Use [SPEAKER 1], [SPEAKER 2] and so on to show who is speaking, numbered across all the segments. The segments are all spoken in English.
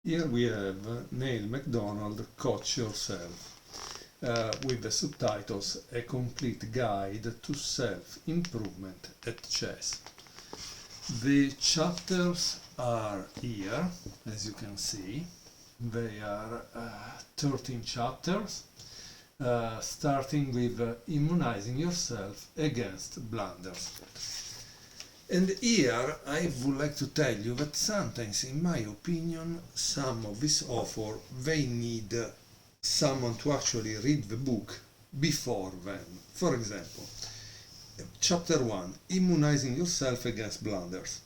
[SPEAKER 1] Here we have Neil MacDonald, Coach Yourself, with the subtitles A Complete Guide to Self-Improvement at Chess. The chapters are here, as you can see. They are 13 chapters, starting with immunizing yourself against blunders. And here I would like to tell you that sometimes, in my opinion, some of these authors, they need someone to actually read the book before them. For example, Chapter 1, Immunizing Yourself Against Blunders.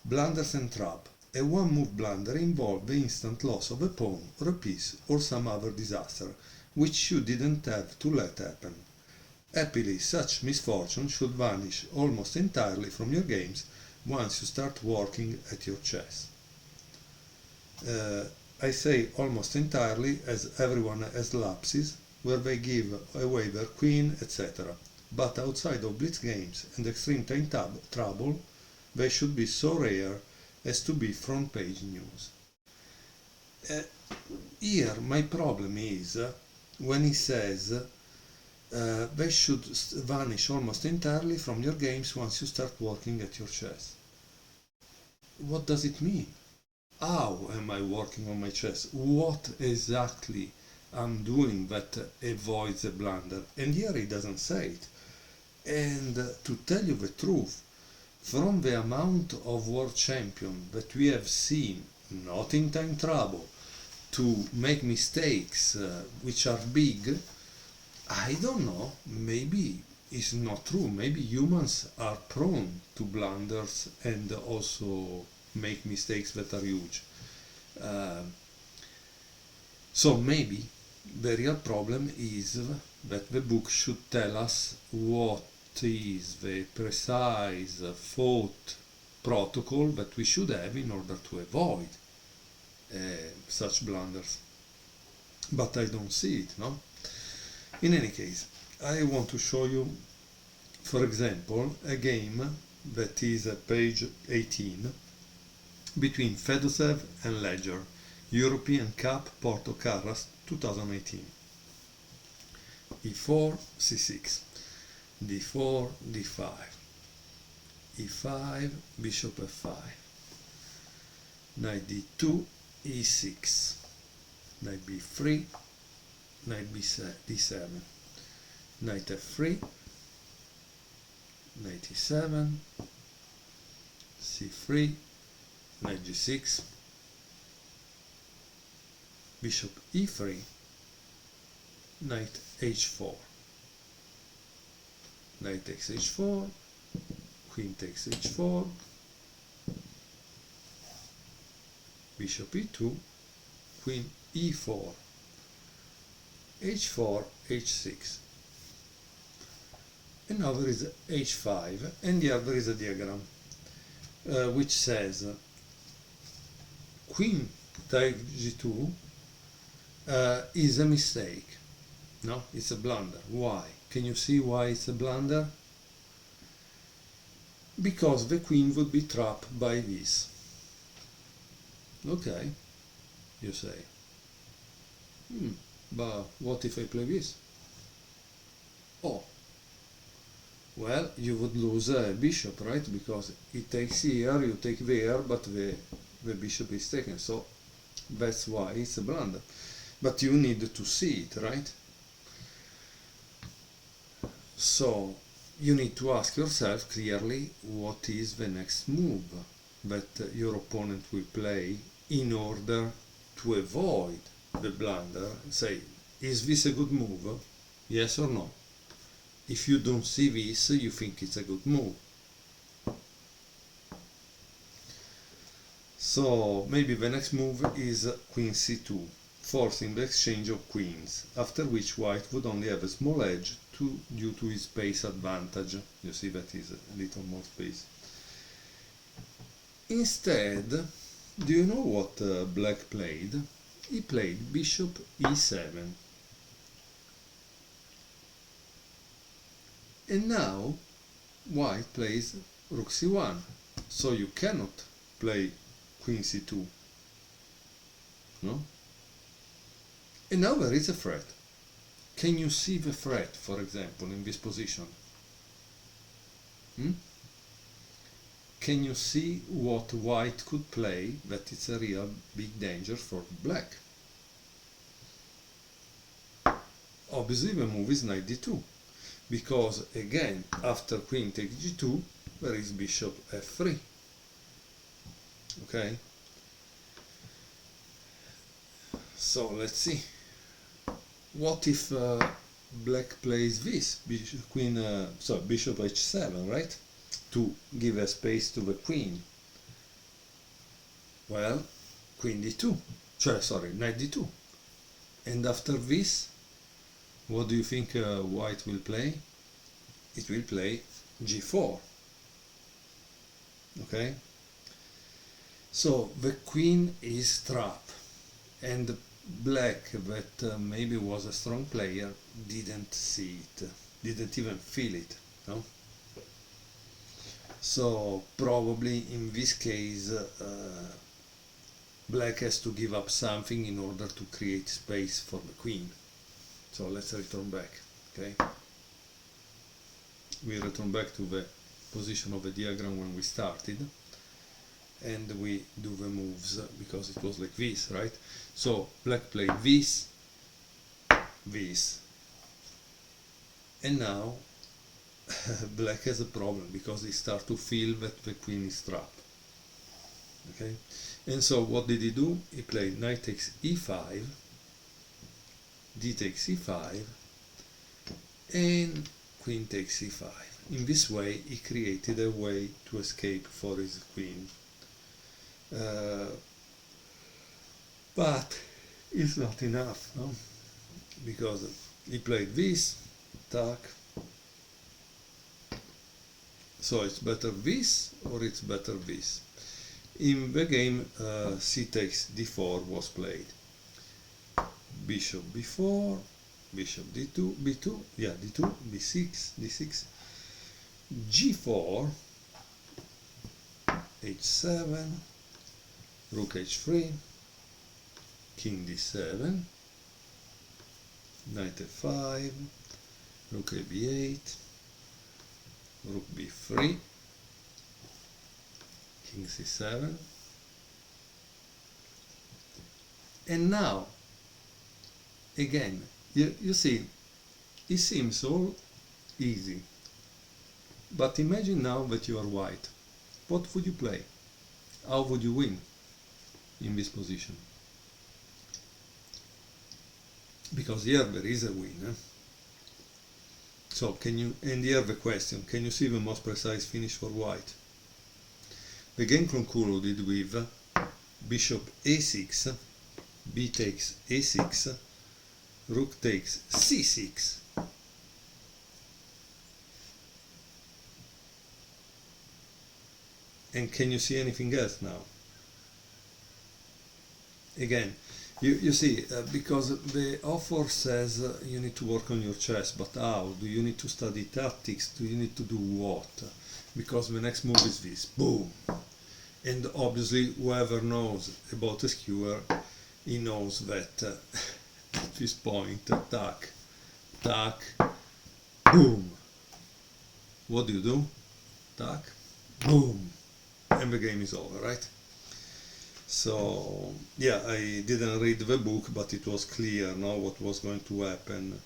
[SPEAKER 1] Blunders and Trap. A one-move blunder involves the instant loss of a pawn or a piece or some other disaster, which you didn't have to let happen. Happily, such misfortune should vanish almost entirely from your games once you start working at your chess. I say almost entirely, as everyone has lapses where they give away their queen, etc. But outside of blitz games and extreme time trouble, they should be so rare as to be front page news. Here my problem is when he says they should vanish almost entirely from your games once you start working at your chess. What does it mean? How am I working on my chess? What exactly I'm doing that avoids a blunder? And here he doesn't say it. And to tell you the truth, from the amount of world champion that we have seen, not in time trouble, to make mistakes which are big, I don't know, maybe it's not true. Maybe humans are prone to blunders and also make mistakes that are huge. So maybe the real problem is that the book should tell us what is the precise thought protocol that we should have in order to avoid such blunders. But I don't see it, no? In any case, I want to show you, for example, a game that is at page 18 between Fedosev and Ledger, European Cup Porto Carras 2018. e4, c6, d4, d5, e5, bishop f5, knight d2, e6, knight b3, knight d7, knight f3, knight e7, c3, knight g6, bishop e3, knight h4, knight takes h4, queen takes h4, bishop e2, queen e4, h4, h6. And now there is h5, and here there is a diagram which says queen takes g2 is a mistake. No, it's a blunder. Why? Can you see why it's a blunder? Because the queen would be trapped by this. Okay, you say. But what if I play this? Oh, well, you would lose a bishop, right? Because it takes here, you take there, but the bishop is taken. So that's why it's a blunder. But you need to see it, right? So you need to ask yourself clearly what is the next move that your opponent will play in order to avoid the blunder. Say, is this a good move? Yes or no? If you don't see this, you think it's a good move. So maybe the next move is queen c2, forcing the exchange of queens, after which white would only have a small edge due to his space advantage. You see that is a little more space. Instead, do you know what black played? He played bishop e7. And now white plays rook c1. So you cannot play queen c2. no? And now there is a threat. Can you see the threat, for example, in this position? Hmm? Can you see what white could play that it's a real big danger for black? Obviously the move is knight d2, because again, after queen takes g2, there is bishop f3. Okay? So let's see. What if black plays this? Bishop h7, right? To give a space to the queen. Well, queen d2. Sorry, knight d2. And after this, what do you think white will play? It will play g4. Okay? So the queen is trapped, and black, that maybe was a strong player, didn't see it, didn't even feel it, no? So probably in this case black has to give up something in order to create space for the queen. So let's return back. Okay, we return back to the position of the diagram when we started, and we do the moves because it was like this, right? So black played this, this, and now black has a problem because he starts to feel that the queen is trapped. Okay, and so what did he do? He played knight takes e5, d takes e5, and queen takes e5. In this way he created a way to escape for his queen. But it's not enough, no? Because he played this, attack. So it's better this or it's better this. In the game c takes d4 was played. Bishop b4, bishop d2, b2, yeah, d2, b6, d6, g4, h7, rook h3, king d7, knight f5, rook a b8, rook b3, king c7, and now again you see it seems all easy, but imagine now that you are white. What would you play? How would you win in this position? Because here there is a win, eh? So can you, and here the question, can you see the most precise finish for white? The game concluded with bishop a6, b takes a6, rook takes c6. And can you see anything else now? Again, you see, because the author says you need to work on your chess, but how? Do you need to study tactics? Do you need to do what? Because the next move is this, boom! And obviously whoever knows about a skewer, he knows that at this point, tack, tack, boom! What do? Tack, boom! And the game is over, right? So yeah, I didn't read the book, but it was clear now what was going to happen.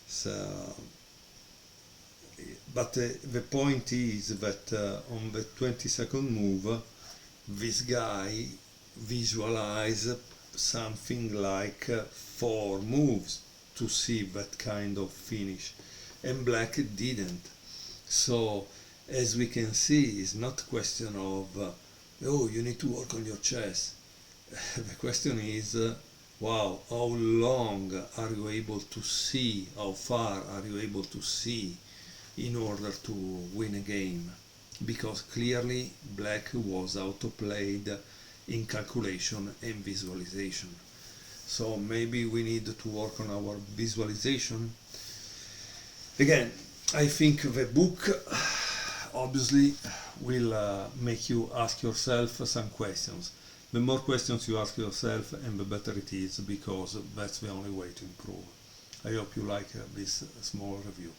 [SPEAKER 1] So, but the point is that on the 22nd move, this guy visualized something like 4 moves to see that kind of finish, and black didn't. So as we can see, it's not a question of oh, you need to work on your chess. The question is, wow, how long are you able to see, how far are you able to see in order to win a game? Because clearly black was outplayed in calculation and visualization. So maybe we need to work on our visualization. Again, I think the book obviously will make you ask yourself some questions. The more questions you ask yourself, and the better it is, because that's the only way to improve. I hope you like this small review.